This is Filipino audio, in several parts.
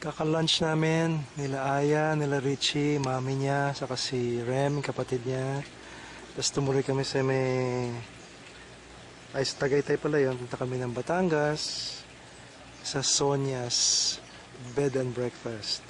Kaka-lunch namin, nila Aya, nila Richie, mami niya, saka si Rem, kapatid niya. Tapos tumuloy kami sa may... Ay, sa Tagaytay pala yun. Punta kami ng Batangas, sa Sonia's Bed and Breakfast.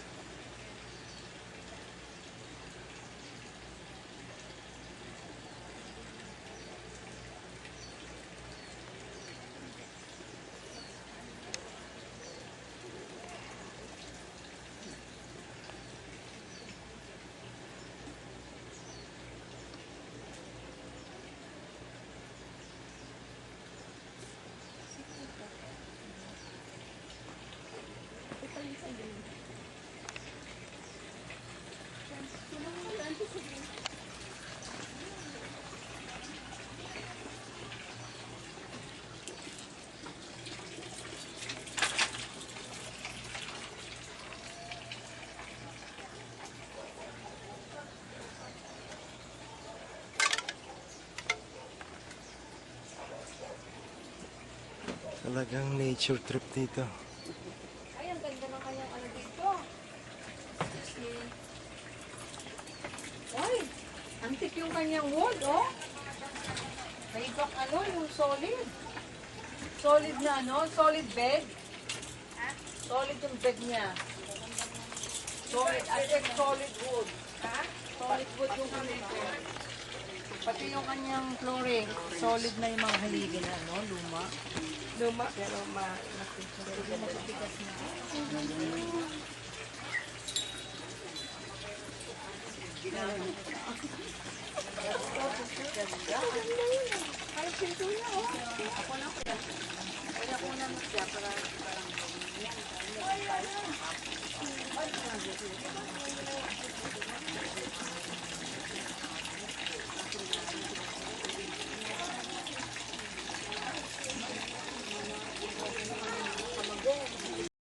Talagang nature trip dito. Ay, ang ganda ng kanyang ano dito. Ay, antik yung kanyang wood, oh. May ibang ano, yung solid. Solid na ano, solid bed. Solid yung bed niya. Solid, as if solid wood. Solid wood yung kanyang bed. Pati yung kanyang flooring, solid na yung mga haligi na, no? Luma. Luma, pero matigas na. Parang pinto niya, oh. Ako lang.